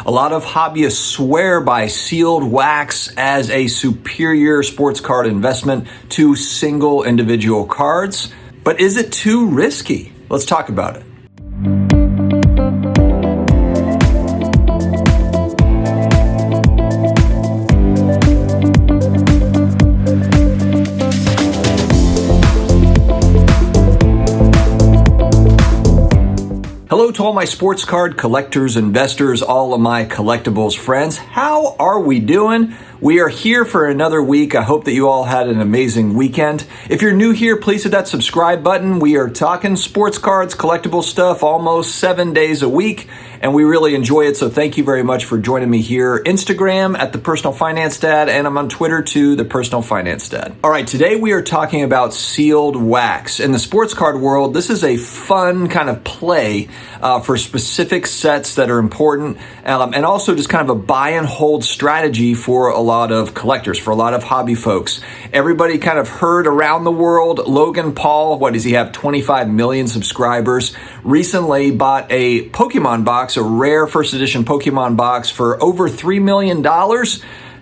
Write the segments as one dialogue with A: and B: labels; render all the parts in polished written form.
A: A lot of hobbyists swear by sealed wax as a superior sports card investment to single individual cards. But is it too risky? Let's talk about it. Hello to all my sports card collectors, investors, all of my collectibles friends. How are we doing? We are here for another week. I hope that you all had an amazing weekend. If you're new here, please hit that subscribe button. We are talking sports cards, collectible stuff almost 7 days a week, and we really enjoy it. So thank you very much for joining me here. Instagram at thepersonalfinancedad, and I'm on Twitter too, thepersonalfinancedad. All right, today we are talking about sealed wax. In the sports card world, this is a fun kind of play for specific sets that are important, and also just kind of a buy and hold strategy for a lot of collectors, for a lot of hobby folks. Everybody kind of heard around the world, Logan Paul, what does he have, 25 million subscribers, recently bought a Pokemon box, a rare first edition Pokemon box for over $3 million.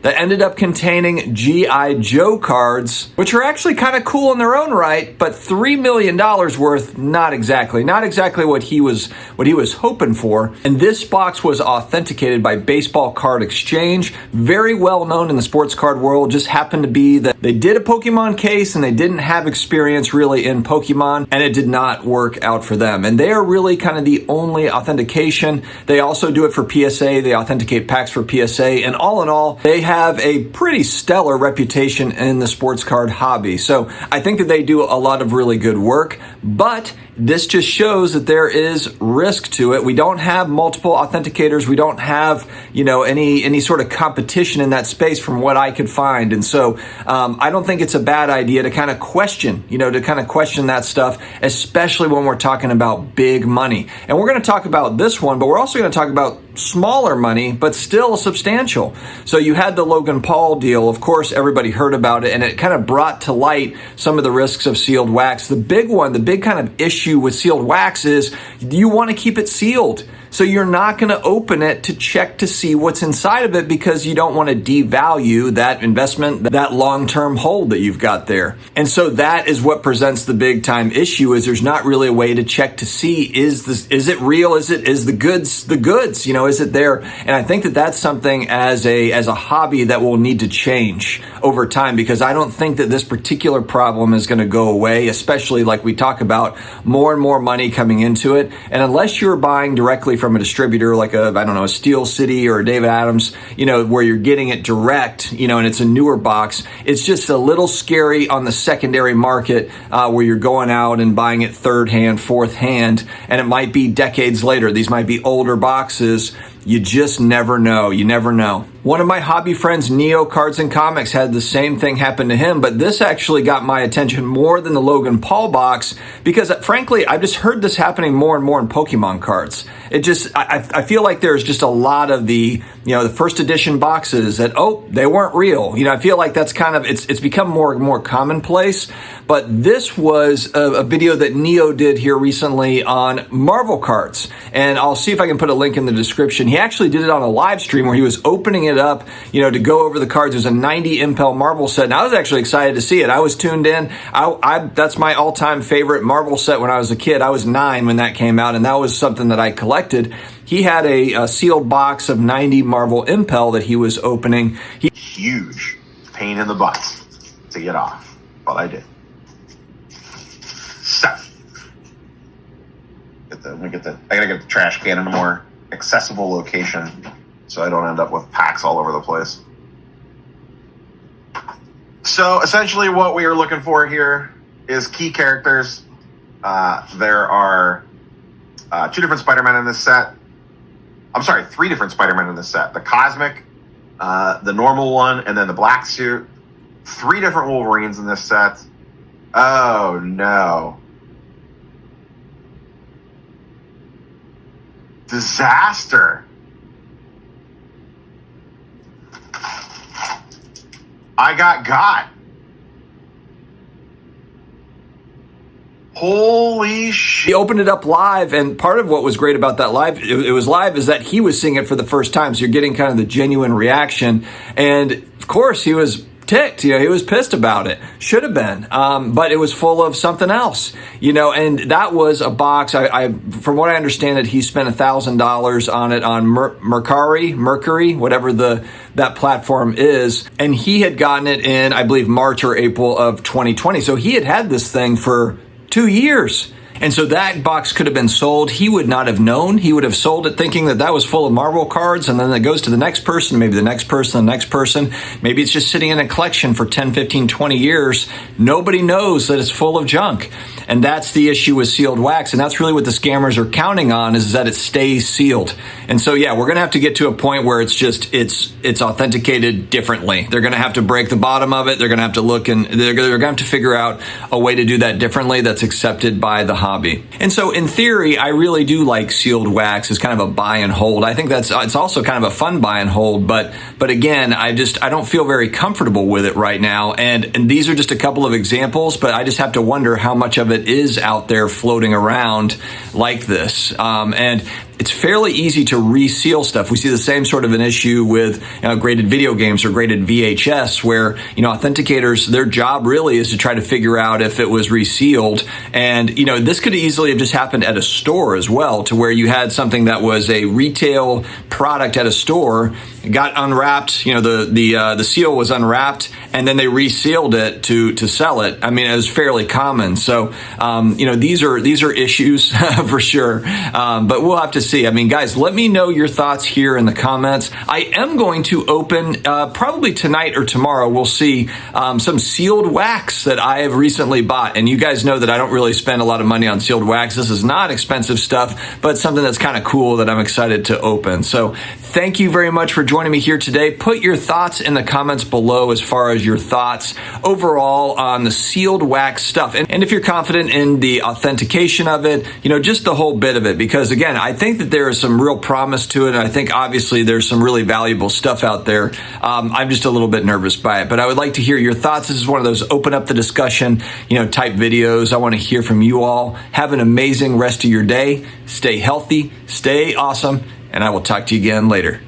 A: That ended up containing G.I. Joe cards, which are actually kind of cool in their own right, but $3 million worth, not exactly what he was hoping for. And this box was authenticated by Baseball Card Exchange, very well known in the sports card world. Just happened to be that they did a Pokemon case and they didn't have experience really in Pokemon, and it did not work out for them. And they are really kind of the only authentication. They also do it for PSA. They authenticate packs for PSA, and all in all, they have a pretty stellar reputation in the sports card hobby. So I think that they do a lot of really good work, but this just shows that there is risk to it. We don't have multiple authenticators. We don't have, any sort of competition in that space from what I could find. And so I don't think it's a bad idea to kind of question that stuff, especially when we're talking about big money. And we're going to talk about this one, but we're also going to talk about smaller money, but still substantial. So you had the Logan Paul deal. Of course, everybody heard about it, and it kind of brought to light some of the risks of sealed wax. The big kind of issue with sealed wax is you want to keep it sealed. So you're not going to open it to check to see what's inside of it because you don't want to devalue that investment, that long-term hold that you've got there. And so that is what presents the big time issue, is there's not really a way to check to see, is it real? Is the goods the goods? Is it there? And I think that that's something as a hobby that will need to change over time, because I don't think that this particular problem is going to go away, especially like we talk about more and more money coming into it. And unless you're buying directly from a distributor like a Steel City or a David Adams, where you're getting it direct, and it's a newer box, it's just a little scary on the secondary market where you're going out and buying it third hand, fourth hand, and it might be decades later. These might be older boxes. You just never know. You never know. One of my hobby friends, Neo Cards and Comics, had the same thing happen to him, but this actually got my attention more than the Logan Paul box because, frankly, I've just heard this happening more and more in Pokemon cards. I feel like there's just a lot of the first edition boxes that, they weren't real. I feel like that's kind of, it's become more and more commonplace, but this was a video that Neo did here recently on Marvel cards, and I'll see if I can put a link in the description. He actually did it on a live stream where he was opening it up, to go over the cards. It was a 90 Impel Marvel set, and I was actually excited to see it. I was tuned in. That's my all-time favorite Marvel set when I was a kid. I was 9 when that came out, and that was something that I collected. He had a sealed box of 90 Marvel Impel that he was opening.
B: Huge pain in the butt to get off, but I did. So, I gotta get the trash can in a more accessible location so I don't end up with packs all over the place. So essentially what we are looking for here is key characters. There are 2 different Spider-Men in this set. I'm sorry, 3 different Spider-Men in this set. The Cosmic, the normal one, and then the black suit. 3 different Wolverines in this set. Oh no. Disaster. I got. Holy shit.
A: He opened it up live, and part of what was great about that live, it was live, is that he was seeing it for the first time, so you're getting kind of the genuine reaction. And of course, he was ticked, he was pissed about it. Should have been, but it was full of something else, and that was a box. I from what I understand it, he spent $1,000 on it on Mercury, whatever that platform is, and he had gotten it in, I believe, March or April of 2020. So he had this thing for 2 years. And so that box could have been sold. He would not have known. He would have sold it thinking that was full of Marvel cards, and then it goes to the next person, maybe the next person, the next person. Maybe it's just sitting in a collection for 10, 15, 20 years. Nobody knows that it's full of junk. And that's the issue with sealed wax. And that's really what the scammers are counting on, is that it stays sealed. And so, yeah, we're going to have to get to a point where it's authenticated differently. They're going to have to break the bottom of it. They're going to have to look, and they're going to have to figure out a way to do that differently that's accepted by the hobby. And so in theory, I really do like sealed wax as kind of a buy and hold. I think it's also kind of a fun buy and hold, but again, I don't feel very comfortable with it right now. And these are just a couple of examples, but I just have to wonder how much of it is out there floating around like this. And it's fairly easy to reseal stuff. We see the same sort of an issue with graded video games or graded VHS, where authenticators, their job really is to try to figure out if it was resealed. And this could easily have just happened at a store as well, to where you had something that was a retail product at a store, got unwrapped, the seal was unwrapped, and then they resealed it to sell it. I mean, it was fairly common. So these are issues for sure. But we'll have to see. I mean, guys, let me know your thoughts here in the comments. I am going to open probably tonight or tomorrow. We'll see some sealed wax that I have recently bought. And you guys know that I don't really spend a lot of money on sealed wax. This is not expensive stuff, but something that's kind of cool that I'm excited to open. So thank you very much for joining me here today. Put your thoughts in the comments below as far as your thoughts overall on the sealed wax stuff. And if you're confident in the authentication of it, just the whole bit of it, because again, I think that there is some real promise to it. And I think obviously there's some really valuable stuff out there. I'm just a little bit nervous by it, but I would like to hear your thoughts. This is one of those open up the discussion, type videos. I want to hear from you all. Have an amazing rest of your day. Stay healthy, stay awesome, and I will talk to you again later.